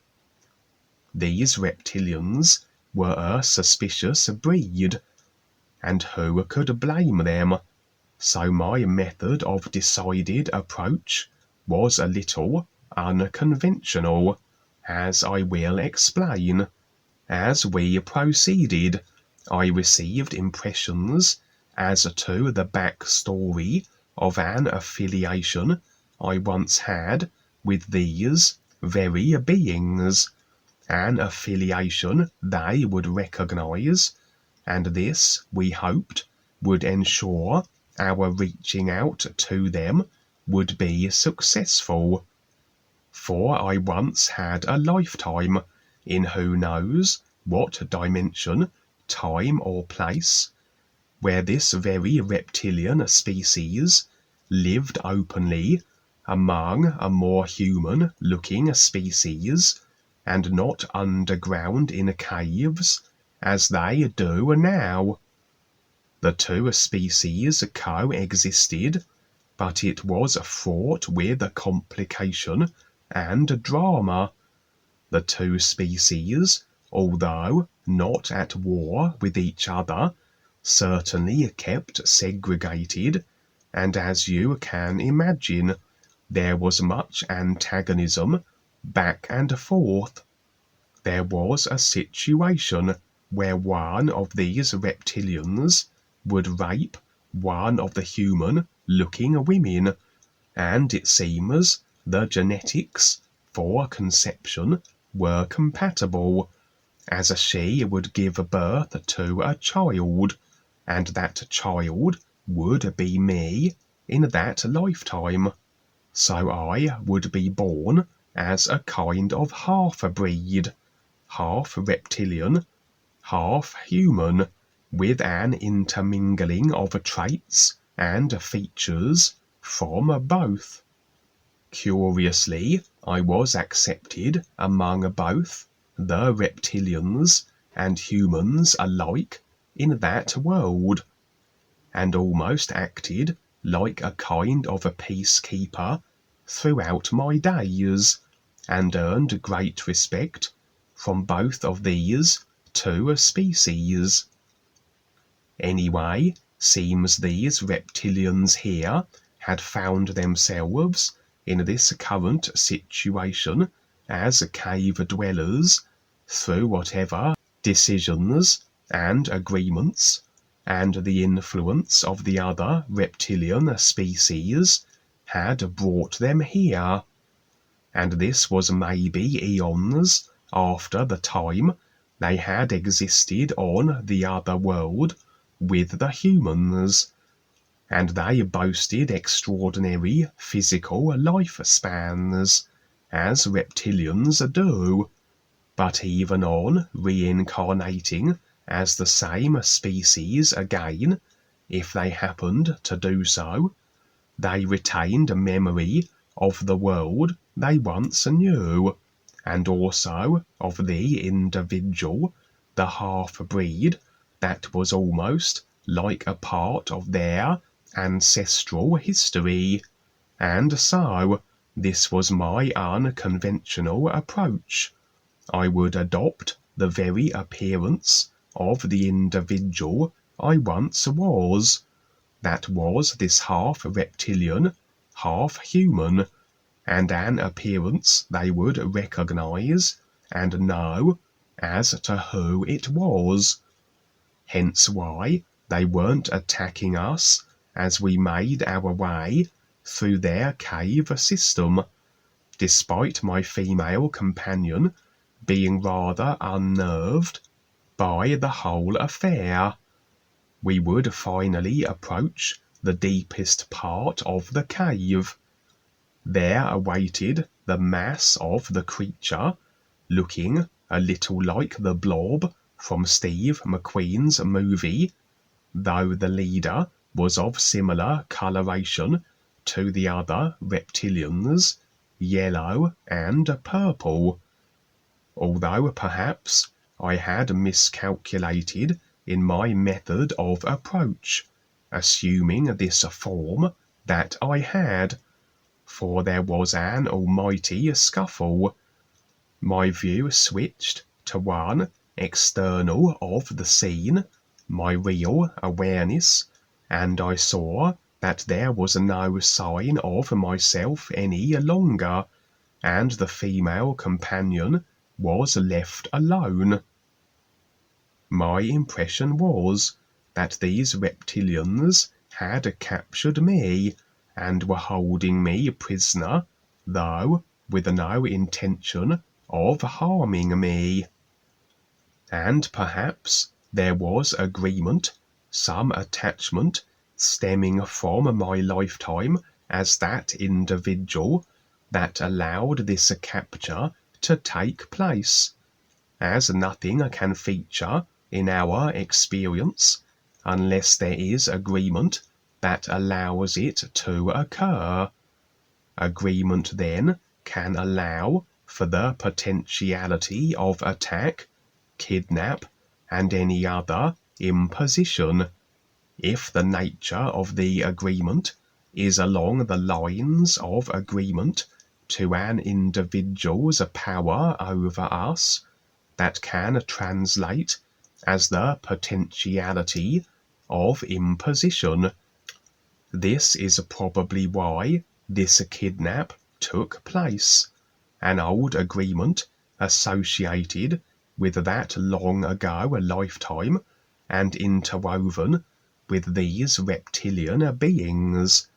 B: These reptilians were a suspicious breed, and who could blame them? So my method of decided approach was a little unconventional, as I will explain. As we proceeded, I received impressions as to the backstory of an affiliation I once had with these very beings, an affiliation they would recognize, and this, we hoped, would ensure our reaching out to them would be successful. For I once had a lifetime in who knows what dimension, time or place, where this very reptilian species lived openly among a more human-looking species, and not underground in caves, as they do now. The two species coexisted, but it was fraught with complication and drama. The two species, although not at war with each other, certainly kept segregated, and as you can imagine, there was much antagonism back and forth. There was a situation where one of these reptilians would rape one of the human-looking women, and it seems the genetics for conception were compatible, as she would give birth to a child, and that child would be me in that lifetime. So I would be born as a kind of half-breed, half reptilian, half human, with an intermingling of traits and features from both. Curiously, I was accepted among both the reptilians and humans alike in that world, and almost acted like a kind of a peacekeeper throughout my days, and earned great respect from both of these two species. Anyway, seems these reptilians here had found themselves in this current situation as cave dwellers through whatever decisions and agreements and the influence of the other reptilian species had brought them here, and this was maybe eons after the time they had existed on the other world with the humans, and they boasted extraordinary physical lifespans, as reptilians do, but even on reincarnating as the same species again, if they happened to do so, they retained a memory of the world they once knew, and also of the individual, the half-breed, that was almost like a part of their ancestral history. And so, this was my unconventional approach. I would adopt the very appearance of the individual I once was, that was this half-reptilian, half-human, and an appearance they would recognize and know as to who it was. Hence why they weren't attacking us as we made our way through their cave system, despite my female companion being rather unnerved by the whole affair. We would finally approach the deepest part of the cave. There awaited the mass of the creature, looking a little like the blob from Steve McQueen's movie, though the leader was of similar coloration to the other reptilians, yellow and purple. Although perhaps I had miscalculated in my method of approach, assuming this form that I had, for there was an almighty scuffle. My view switched to one external of the scene, my real awareness, and I saw that there was no sign of myself any longer, and the female companion was left alone. My impression was that these reptilians had captured me and were holding me prisoner, though with no intention of harming me. And perhaps there was agreement, some attachment stemming from my lifetime as that individual, that allowed this capture to take place, as nothing can feature in our experience unless there is agreement that allows it to occur. Agreement then can allow for the potentiality of attack, kidnap, and any other imposition, if the nature of the agreement is along the lines of agreement to an individual's power over us, that can translate as the potentiality of imposition. This is probably why this kidnap took place, an old agreement associated with that long ago lifetime and interwoven with these reptilian beings.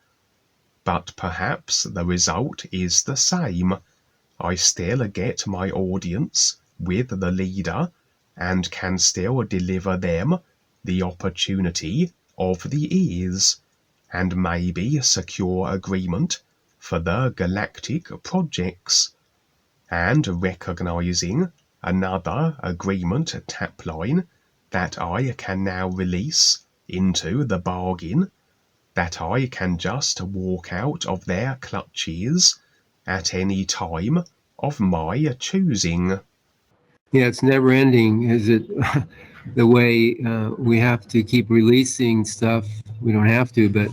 B: But perhaps the result is the same. I still get my audience with the leader and can still deliver them the opportunity of the ears, and maybe secure agreement for the galactic projects. And recognizing another agreement tapline that I can now release into the bargain, that I can just walk out of their clutches at any time of my choosing.
A: Yeah, it's never ending, is it? The way we have to keep releasing stuff. We don't have to, but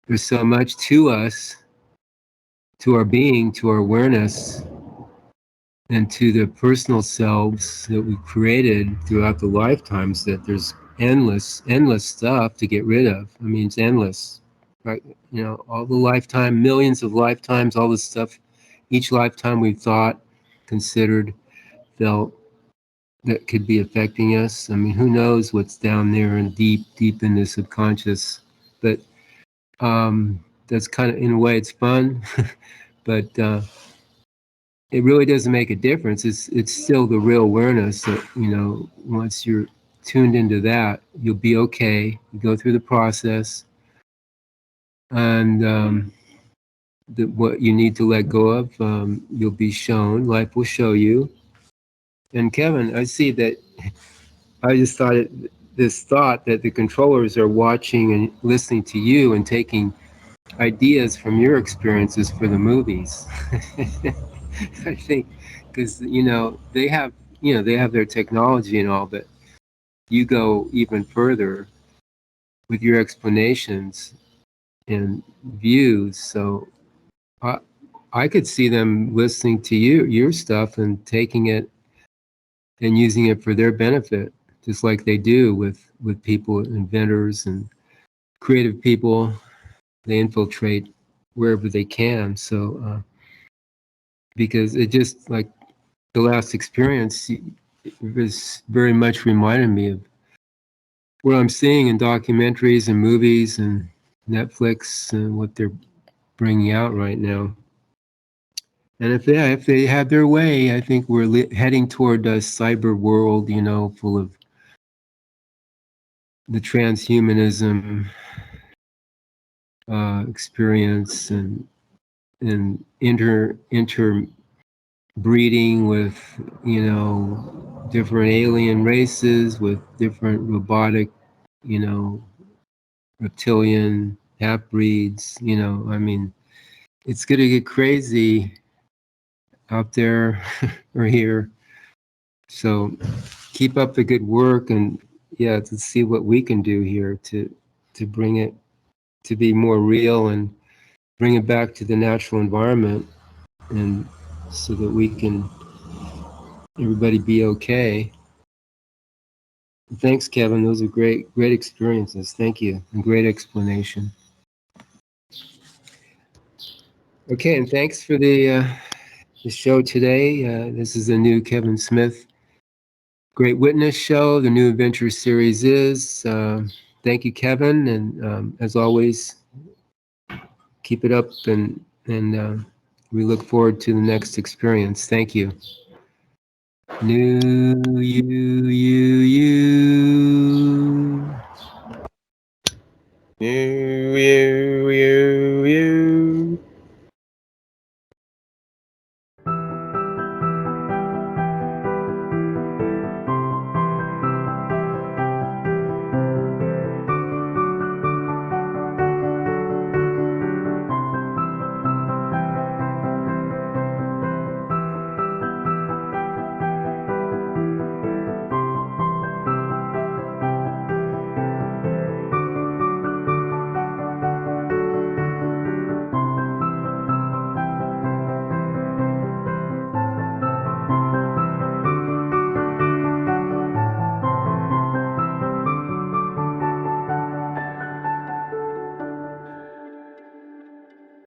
A: there's so much to us, to our being, to our awareness, and to the personal selves that we created throughout the lifetimes, that there's endless stuff to get rid of. I mean, it's endless, right? You know, all the lifetime, millions of lifetimes, all this stuff, each lifetime we've thought, considered, felt, that could be affecting us. I mean, who knows what's down there and deep in the subconscious. But that's kind of, in a way, it's fun, but it really doesn't make a difference. It's still the real awareness that, you know, once you're tuned into that, you'll be okay. You go through the process, and what you need to let go of, you'll be shown. Life will show you. And Kevin, I see that. I just thought this thought that the controllers are watching and listening to you and taking ideas from your experiences for the movies. I think, because they have their technology and all, but you go even further with your explanations and views. So I could see them listening to your stuff and taking it and using it for their benefit, just like they do with people, inventors and creative people. They infiltrate wherever they can. So because it just, like the last experience, it was very much reminded me of what I'm seeing in documentaries and movies and Netflix and what they're bringing out right now. And if they have their way, I think we're heading toward a cyber world, you know, full of the transhumanism experience and interbreeding with, you know, different alien races with different robotic, you know, reptilian half breeds. You know, I mean, it's gonna get crazy out there or here. So keep up the good work, and yeah, to see what we can do here to bring it to be more real and bring it back to the natural environment, and so that we can everybody be okay. Thanks, Kevin. Those are great experiences. Thank you, and great explanation. Okay, and thanks for the show today. This is a new Kevin Smith Great Witness show. The New Adventure series is. Thank you, Kevin, and as always, keep it up, and we look forward to the next experience. Thank you. New you.
B: New